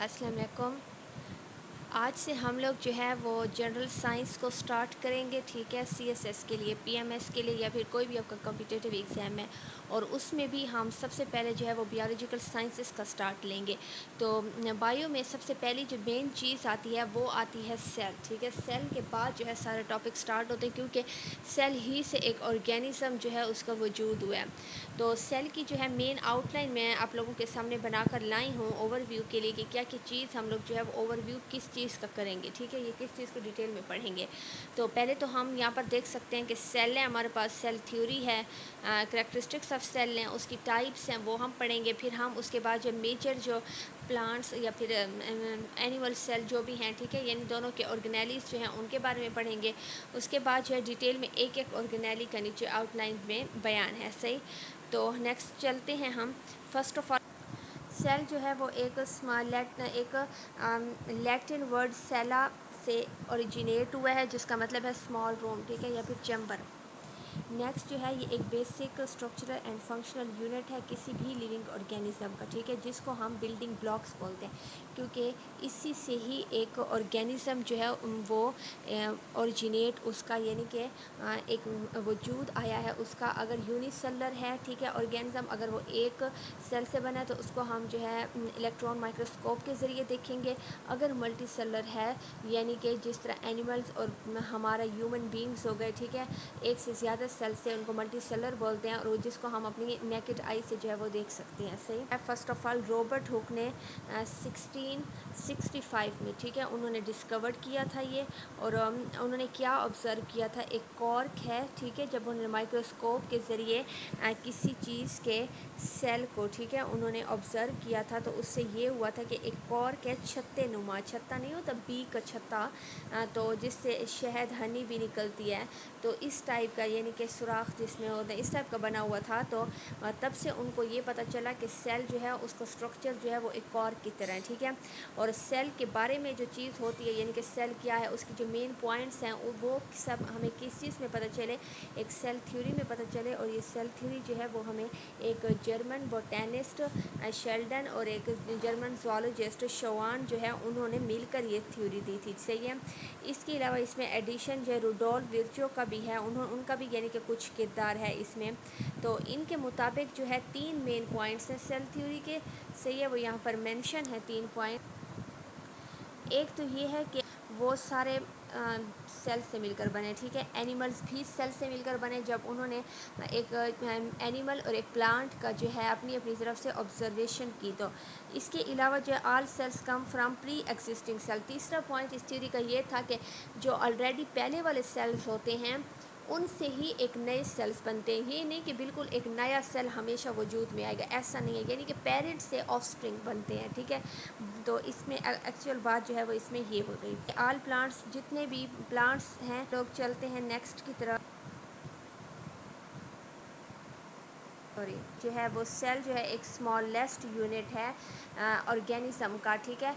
अस्सलाम वालेकुम। आज से हम लोग जो है वो जनरल साइंस को स्टार्ट करेंगे, ठीक है। सीएसएस के लिए, पीएमएस के लिए, या फिर कोई भी आपका कॉम्पिटिटिव एग्ज़ाम है, और उसमें भी हम सबसे पहले जो है वो बायोलॉजिकल साइंसेस का स्टार्ट लेंगे। तो बायो में सबसे पहली जो मेन चीज़ आती है वो आती है सेल, ठीक है। सेल के बाद जो है सारे टॉपिक स्टार्ट होते हैं, क्योंकि सेल ही से एक ऑर्गेनिज्म जो है उसका वजूद हुआ है। तो सेल की जो है मेन आउटलाइन मैं आप लोगों के सामने बनाकर लाई हूँ ओवरव्यू के लिए कि क्या क्या चीज़ हम लोग जो है वो ओवरव्यू किस चीज़ का करेंगे, ठीक है। ये किस चीज़ को डिटेल में पढ़ेंगे। तो पहले तो हम यहाँ पर देख सकते हैं कि सेल है हमारे पास, सेल थ्योरी है, करेक्टरिस्टिक्स ऑफ सेल हैं, उसकी टाइप्स हैं, वो हम पढ़ेंगे। फिर हम उसके बाद जो मेजर जो प्लांट्स या फिर एनिमल सेल जो भी हैं, ठीक है, यानी दोनों के ऑर्गेनेलीज जो हैं उनके बारे में पढ़ेंगे। उसके बाद जो है डिटेल में एक एक ऑर्गेनेली का नीचे आउटलाइन में बयान है, सही। तो नेक्स्ट चलते हैं हम। फर्स्ट ऑफ ऑल, सेल जो है वो एक लैटिन वर्ड सेला से ओरिजिनेट हुआ है, जिसका मतलब है स्मॉल रूम, ठीक है, या फिर चैम्बर। नेक्स्ट जो है ये एक basic structural and functional unit है किसी भी लिविंग ऑर्गेनिज्म का, ठीक है, जिसको हम बिल्डिंग ब्लॉक्स बोलते हैं, क्योंकि इसी से ही एक ऑर्गेनिज्म जो है वो ओरिजिनेट उसका यानी कि एक वजूद आया है उसका। अगर यूनिसेलर है, ठीक है, ऑर्गेनिज्म, अगर वो एक सेल से बना है तो उसको हम जो है इलेक्ट्रॉन माइक्रोस्कोप के ज़रिए देखेंगे। अगर मल्टी सेलर है, यानी कि जिस तरह एनिमल्स और हमारा ह्यूमन बींग्स हो गए, ठीक है, एक से ज़्यादा सेल से उनको मल्टी सेलर बोलते हैं, और जिसको हम अपनी नेकेड आई से जो है वो देख सकते हैं, सही। First of all Robert Hooke ने 1665 में, ठीक है, उन्होंने डिस्कवर किया था ये। और उन्होंने क्या ऑब्ज़र्व किया था, एक कॉर्क है, ठीक है, जब उन्होंने माइक्रोस्कोप के ज़रिए किसी चीज़ के सेल को, ठीक है, उन्होंने ऑब्ज़र्व किया था, तो उससे ये हुआ था कि एक कॉर्क है छत्ते नुमा, छत्ता नहीं होता बी का छत्ता, तो जिससे शहद हनी भी निकलती है, तो इस टाइप का यानी कि सुराख जिसमें होता है इस टाइप का बना हुआ था। तो तब से उनको ये पता चला कि सेल जो है उसका स्ट्रक्चर जो है वो एक कॉर्क की तरह है, ठीक है। और सेल के बारे में जो चीज़ होती है, यानी कि सेल क्या है, उसकी जो मेन पॉइंट्स हैं वो सब हमें किस चीज़ में पता चले, एक सेल थ्योरी में पता चले। और ये सेल थ्योरी जो है वो हमें एक जर्मन बोटेनिस्ट शेल्डन और एक जर्मन ज़ूलॉजिस्ट शवान जो है उन्होंने मिलकर ये थ्योरी दी थी, सही है। इसके अलावा इसमें एडिशन जो रुडोल्फ विर्चो का भी है, उनका भी यानी कि कुछ किरदार है इसमें। तो इनके मुताबिक जो है 3 मेन पॉइंट्स हैं सेल थ्योरी के, सही है, वो यहाँ पर मेंशन है 3 पॉइंट। एक तो ये है कि वो सारे सेल से मिलकर बने, ठीक है। एनिमल्स भी सेल से मिलकर बने, जब उन्होंने एक एनिमल और एक प्लांट का जो है अपनी अपनी तरफ से ऑब्जर्वेशन की। तो इसके अलावा जो है all cells come from pre existing cell. तीसरा पॉइंट इस थ्योरी का ये था कि जो ऑलरेडी पहले वाले सेल्स होते हैं उनसे ही एक नए सेल्स बनते हैं। ये नहीं कि बिल्कुल एक नया सेल हमेशा वजूद में आएगा, ऐसा नहीं है, यानी कि पेरेंट्स से ऑफस्प्रिंग बनते हैं, ठीक है। तो इसमें एक्चुअल बात जो है वो इसमें ये हो गई। ऑल प्लांट्स, जितने भी प्लांट्स हैं, लोग चलते हैं नेक्स्ट की तरफ। सॉरी, जो है वो सेल जो है एक स्मॉलेस्ट यूनिट है ऑर्गेनिज्म का, ठीक है,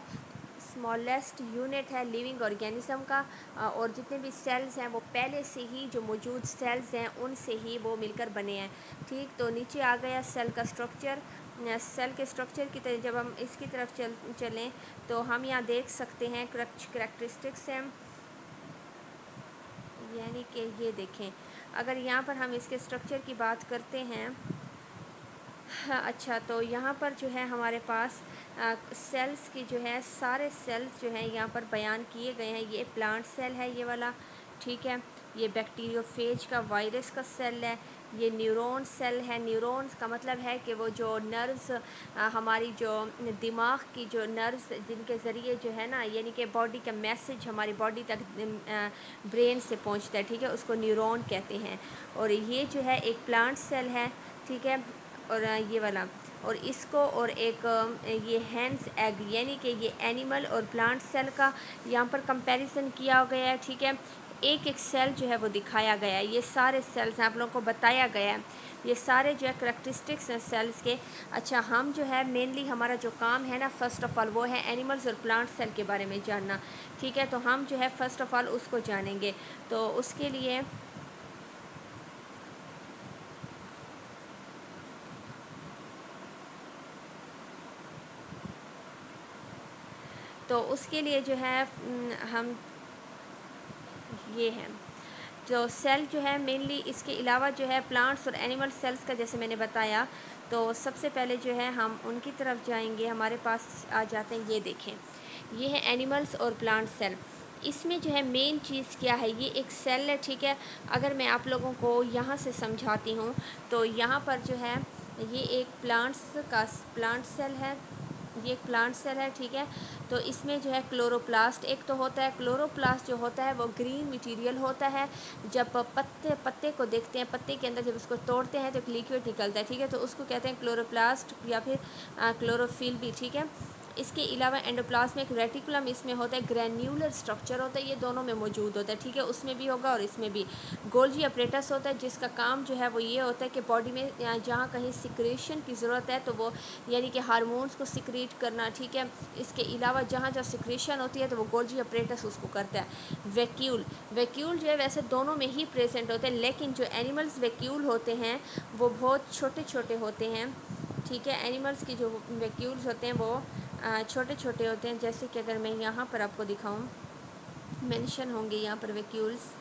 स्मॉलेस्ट यूनिट है लिविंग ऑर्गेनिज्म का। और जितने भी सेल्स हैं वो पहले से ही जो मौजूद सेल्स हैं उनसे ही वो मिलकर बने हैं, ठीक। तो नीचे आ गया सेल का स्ट्रक्चर। सेल के स्ट्रक्चर की तरह जब हम इसकी तरफ चलें तो हम यहाँ देख सकते हैं करेक्टरिस्टिक्स हैं, यानी कि ये देखें, अगर यहाँ पर हम इसके स्ट्रक्चर की बात करते हैं, हाँ, अच्छा, तो यहाँ पर जो है हमारे पास सेल्स की जो है सारे सेल्स जो हैं यहाँ पर बयान किए गए हैं। ये प्लांट सेल है ये वाला, ठीक है, ये बैक्टीरियोफेज का वायरस का सेल है, ये न्यूरॉन सेल है। न्यूरॉन्स का मतलब है कि वो जो नर्व्स हमारी जो दिमाग की जो नर्व्स जिनके ज़रिए जो है ना, यानी कि बॉडी का मैसेज हमारी बॉडी तक ब्रेन से पहुँचता है, ठीक है, उसको न्यूरॉन कहते हैं। और ये जो है एक प्लांट सेल है, ठीक है। और ये वाला, और इसको और एक ये हैंस एग, यानी कि ये एनिमल और प्लांट सेल का यहाँ पर कंपैरिजन किया गया है, ठीक है। एक एक सेल जो है वो दिखाया गया है, ये सारे सेल्स आप लोगों को बताया गया है, ये सारे जो है करेक्टरिस्टिक्स हैं सेल्स के। अच्छा, हम जो है मेनली हमारा जो काम है ना, फर्स्ट ऑफ ऑल वो है एनिमल्स और प्लांट सेल के बारे में जानना, ठीक है। तो हम जो है फर्स्ट ऑफ ऑल उसको जानेंगे। तो उसके लिए तो उसके लिए जो है हम ये है जो सेल जो है मेनली, इसके अलावा जो है प्लांट्स और एनिमल सेल्स का जैसे मैंने बताया, तो सबसे पहले जो है हम उनकी तरफ जाएंगे। हमारे पास आ जाते हैं, ये देखें, ये है एनिमल्स और प्लांट सेल। इसमें जो है मेन चीज़ क्या है, ये एक सेल है, ठीक है। अगर मैं आप लोगों को यहाँ से समझाती हूँ तो यहाँ पर जो है ये एक प्लांट सेल है, ये एक प्लांट सेल है, ठीक है। तो इसमें जो है क्लोरोप्लास्ट एक तो होता है। क्लोरोप्लास्ट जो होता है वो ग्रीन मटेरियल होता है। जब पत्ते को देखते हैं, पत्ते के अंदर जब उसको तोड़ते हैं तो एक लिक्विड निकलता है, ठीक है। तो उसको कहते हैं क्लोरोप्लास्ट या फिर क्लोरोफिल भी, ठीक है। इसके अलावा एंडोप्लाज्मिक रेटिकुलम इसमें होता है, ग्रैन्युलर स्ट्रक्चर होता है, ये दोनों में मौजूद होता है, ठीक है। उसमें भी होगा और इसमें भी। गोल्जी अपरेटस होता है, जिसका काम जो है वो ये होता है कि बॉडी में जहाँ कहीं सिक्रेशन की ज़रूरत है तो वो यानी कि हार्मोन्स को सिक्रेट करना, ठीक है। इसके अलावा जहाँ जहाँ सिक्रेशन होती है तो वो गोल्जी अपरेटस उसको करता है। वैक्यूल जो है वैसे दोनों में ही प्रेजेंट होते हैं, लेकिन जो एनिमल्स वैक्यूल होते हैं वो बहुत छोटे छोटे होते हैं, ठीक है। एनिमल्स की जो वैक्यूल्स होते हैं वो छोटे छोटे होते हैं। जैसे कि अगर मैं यहाँ पर आपको दिखाऊँ, मेंशन होंगे यहाँ पर वैक्यूल्स।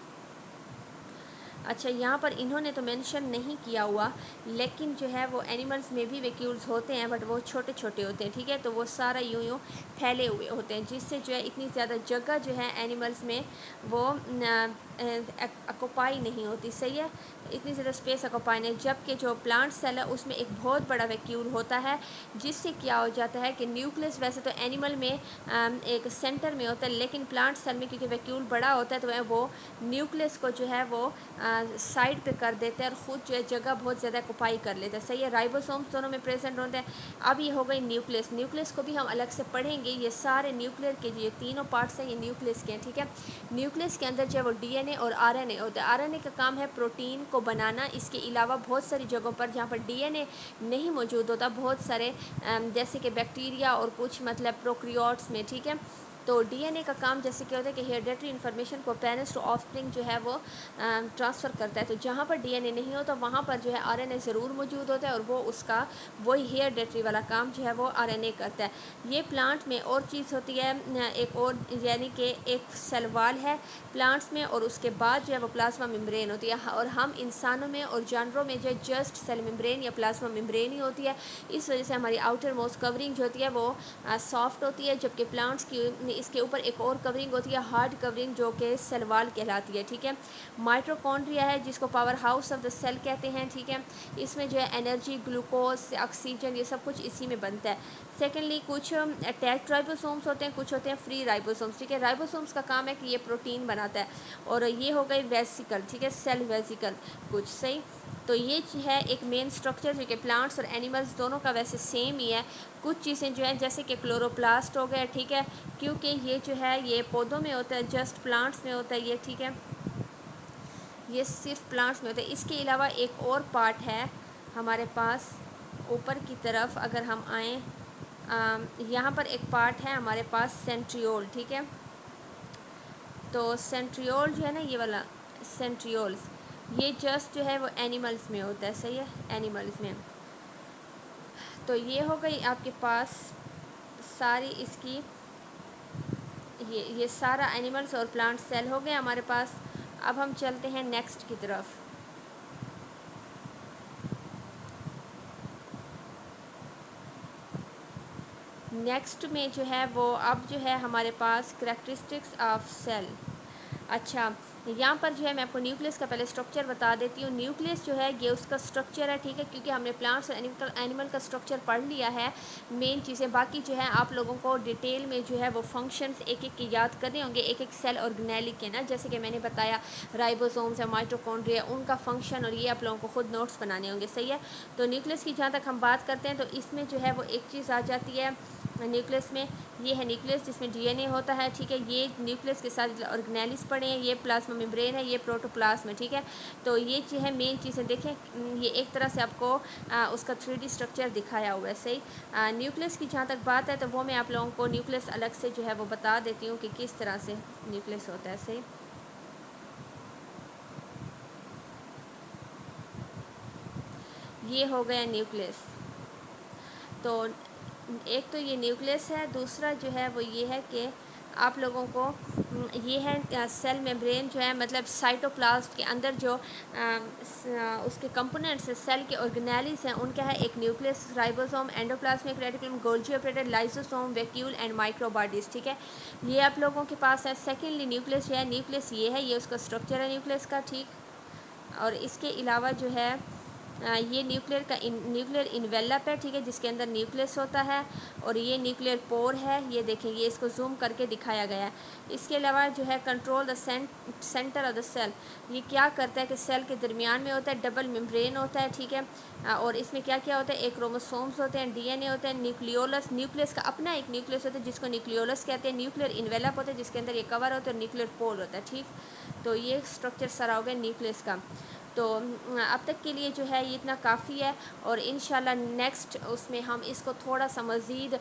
अच्छा, यहाँ पर इन्होंने तो मेंशन नहीं किया हुआ, लेकिन जो है वो एनिमल्स में भी वैक्यूल्स होते हैं, बट वो छोटे छोटे होते हैं, ठीक है। तो वो सारा यूँ फैले हुए होते हैं, जिससे जो है इतनी ज़्यादा जगह जो है एनिमल्स में वो ऑक्यूपाई नहीं होती, सही है। इतनी ज़्यादा स्पेस ऑक्यूपाई नहीं। जबकि जो प्लांट सेल है उसमें एक बहुत बड़ा वैक्यूल होता है, जिससे क्या हो जाता है कि न्यूक्लियस वैसे तो एनिमल में एक सेंटर में होता है, लेकिन प्लांट सेल में क्योंकि वैक्यूल बड़ा होता है तो वो न्यूक्लियस को जो है वो साइड पे कर देते हैं और ख़ुद जो है जगह बहुत ज़्यादा ऑक्यूपाई कर लेते हैं, सही है। राइबोसोम्स दोनों में प्रेजेंट होते हैं। अब ये हो गई न्यूक्लियस। न्यूक्लियस को भी हम अलग से पढ़ेंगे। ये सारे न्यूक्लियर के ये तीनों पार्ट्स हैं, ये न्यूक्लियस के हैं, ठीक है। न्यूक्लियस के अंदर जो है वो डीएनए और आरएनए होता है। आरएनए का काम है प्रोटीन को बनाना। इसके अलावा बहुत सारी जगहों पर जहाँ पर डीएनए नहीं मौजूद होता, बहुत सारे जैसे कि बैक्टीरिया और कुछ मतलब प्रोक्रियोट्स में, ठीक है। तो डीएनए का काम जैसे क्या होता है कि हेरिडेटरी इन्फॉर्मेशन को पेरेंट्स टू ऑफस्प्रिंग जो है वो ट्रांसफ़र करता है। तो जहाँ पर डीएनए नहीं होता वहाँ पर जो है आरएनए ज़रूर मौजूद होता है, और वो उसका वही हेरिडेटरी वाला काम जो है वो आरएनए करता है। ये प्लांट में और चीज़ होती है, एक और यानी कि एक सेल वॉल है प्लांट्स में, और उसके बाद जो है वो प्लाज्मा मेम्ब्रेन होती है। और हम इंसानों में और जानवरों में जो है जस्ट सेल मेम्ब्रेन या प्लाज्मा मेम्ब्रेन ही होती है। इस वजह से हमारी आउटर मोस्ट कवरिंग जो होती है वो सॉफ्ट होती है, जबकि प्लांट्स की इसके ऊपर एक और कवरिंग होती है, हार्ड कवरिंग, जो कि सेल वॉल कहलाती है, ठीक है। माइटोकॉन्ड्रिया है, जिसको power house of the cell कहते हैं, ठीक है। इसमें जो है एनर्जी, ग्लूकोज, ऑक्सीजन, ये सब कुछ इसी में बनता है। सेकेंडली कुछ अटैच्ड राइबोसोम्स होते हैं, कुछ होते हैं फ्री राइबोसोम्स, ठीक है। राइबोसोम्स का काम है कि ये प्रोटीन बनाता है, और ये हो गई वेसिकल, ठीक है, सेल वेसिकल कुछ, सही। तो ये है एक मेन स्ट्रक्चर जो कि प्लांट्स और एनिमल्स दोनों का वैसे सेम ही है। कुछ चीज़ें जो है जैसे कि क्लोरोप्लास्ट हो गया, ठीक है, क्योंकि ये जो है ये पौधों में होता है, जस्ट प्लांट्स में होता है ये, ठीक है। ये सिर्फ प्लांट्स में होता है। इसके अलावा एक और पार्ट है हमारे पास ऊपर की तरफ, अगर हम आएँ यहाँ पर एक पार्ट है हमारे पास सेंट्रियोल, ठीक है। तो सेंट्रियोल जो है ना, ये वाला सेंट्रियोल्स, ये जस्ट जो है वो एनिमल्स में होता है, सही है, एनिमल्स में। तो ये हो गई आपके पास सारी इसकी ये सारा एनिमल्स और प्लांट सेल हो गए हमारे पास। अब हम चलते हैं नेक्स्ट की तरफ। नेक्स्ट में जो है वो अब जो है हमारे पास करैक्टरिस्टिक्स ऑफ सेल। अच्छा, यहाँ पर जो है मैं आपको न्यूक्लियस का पहले स्ट्रक्चर बता देती हूँ। न्यूक्लियस जो है ये उसका स्ट्रक्चर है, ठीक है, क्योंकि हमने प्लांट्स और एनिमल का स्ट्रक्चर पढ़ लिया है, मेन चीज़ें। बाकी जो है आप लोगों को डिटेल में जो है वो फंक्शंस एक एक के याद करने होंगे, एक एक सेल ऑर्गेनेली के ना, जैसे कि मैंने बताया राइबोसोम्स है, माइटोकॉन्ड्रिया, उनका फंक्शन, और ये आप लोगों को खुद नोट्स बनाने होंगे, सही है। तो न्यूक्लियस की जहाँ तक हम बात करते हैं तो इसमें जो है वो एक चीज़ आ जाती है न्यूक्लियस में, ये है न्यूक्लियस जिसमें डीएनए होता है, ठीक है। ये न्यूक्लियस के साथ ऑर्गेनेलिस पड़े हैं, ये प्लाज्मा मेम्ब्रेन है, ये प्रोटोप्लाज्म है, ठीक है। तो ये चीज़ है मेन चीज़ें। देखें, ये एक तरह से आपको उसका 3D स्ट्रक्चर दिखाया हुआ है, सही। न्यूक्लियस की जहाँ तक बात है तो वो मैं आप लोगों को न्यूक्लियस अलग से जो है वो बता देती हूँ कि किस तरह से न्यूक्लियस होता है, सही। ये हो गया न्यूक्लियस। तो एक तो ये न्यूक्लियस है, दूसरा जो है वो ये है कि आप लोगों को ये है सेल मेम्ब्रेन जो है, मतलब साइटोप्लाज्म के अंदर जो उसके कंपोनेंट्स है, सेल के ऑर्गेनेलिस हैं, उनका है एक nucleus, ribosome, endoplasmic reticulum, Golgi operated lysosome, vacuole and microbodies. ठीक है, ये आप लोगों के पास है। सेकेंडली न्यूक्लियस जो है, न्यूक्लियस ये है, ये उसका स्ट्रक्चर है न्यूक्लियस का। ठीक, और इसके अलावा जो है ये न्यूक्लियर इन्वेलप है, ठीक है, जिसके अंदर न्यूक्लियस होता है, और ये न्यूक्लियर पोर है, ये देखें, ये इसको जूम करके दिखाया गया है। इसके अलावा जो है control the centre of the cell, ये क्या करता है कि सेल के दरमियान में होता है, डबल मेम्ब्रेन होता है। ठीक है, और इसमें क्या क्या होता है, एक क्रोमोसोम्स होते हैं, डीएनए होता है, न्यूक्लियोलस, न्यूक्लियस का अपना एक न्यूक्लियस होता है जिसको न्यूक्लियोलस कहते हैं, न्यूक्लियर इन्वेलप होता है जिसके अंदर ये कवर होता है, और न्यूक्लियर पोर होता है। ठीक, तो ये स्ट्रक्चर सारा हो गया न्यूक्लियस का। तो अब तक के लिए जो है ये इतना काफ़ी है, और इंशाल्लाह नेक्स्ट उसमें हम इसको थोड़ा सा मज़ीद